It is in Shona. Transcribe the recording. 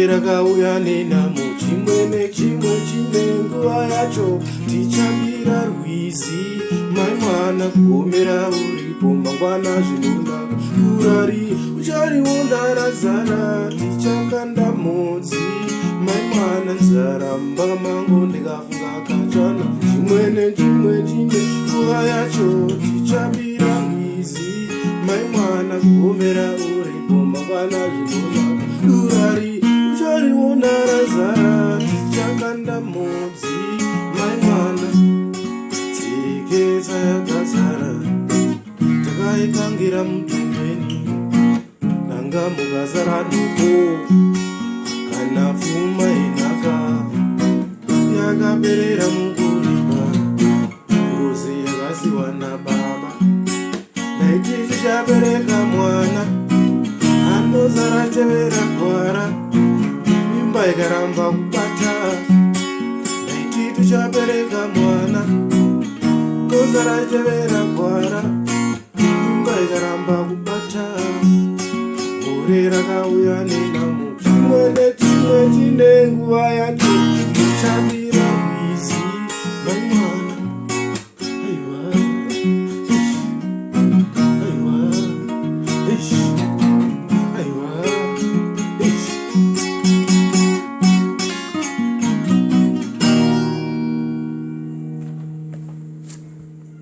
gore rakauya nenamo, chimwe nechimwe chine nguva yacho. Tichambira rwizi mai mwana, kugomera uripo mangwana zvinonaka. Urari uchariona razara, tichakanda mhodzi mai mwana, nzaramba mango ndikafunga kachana. Chimwe nechimwe chine nguva yacho, tichambira rwizi mai mwana, kugomera uripo mangwana zvinonaka. Urari uchariona razara, tichakanda mhodzi mai mwana. Tsiketsa yakazara takaitangira mutumweni, danga mukazara duku kana pfuma inaka yakaperera mukuripa. Ruzi yakasiwa nababa, daiti tichabereka mwana anozara tevera gwara. Mimba ikaramba kubata, daiti tichabereka mwana kozara tevera gwara. Mimba ikaramba kubata, gore rakauya nenamo, chimwe nechimwe chine nguva yacho.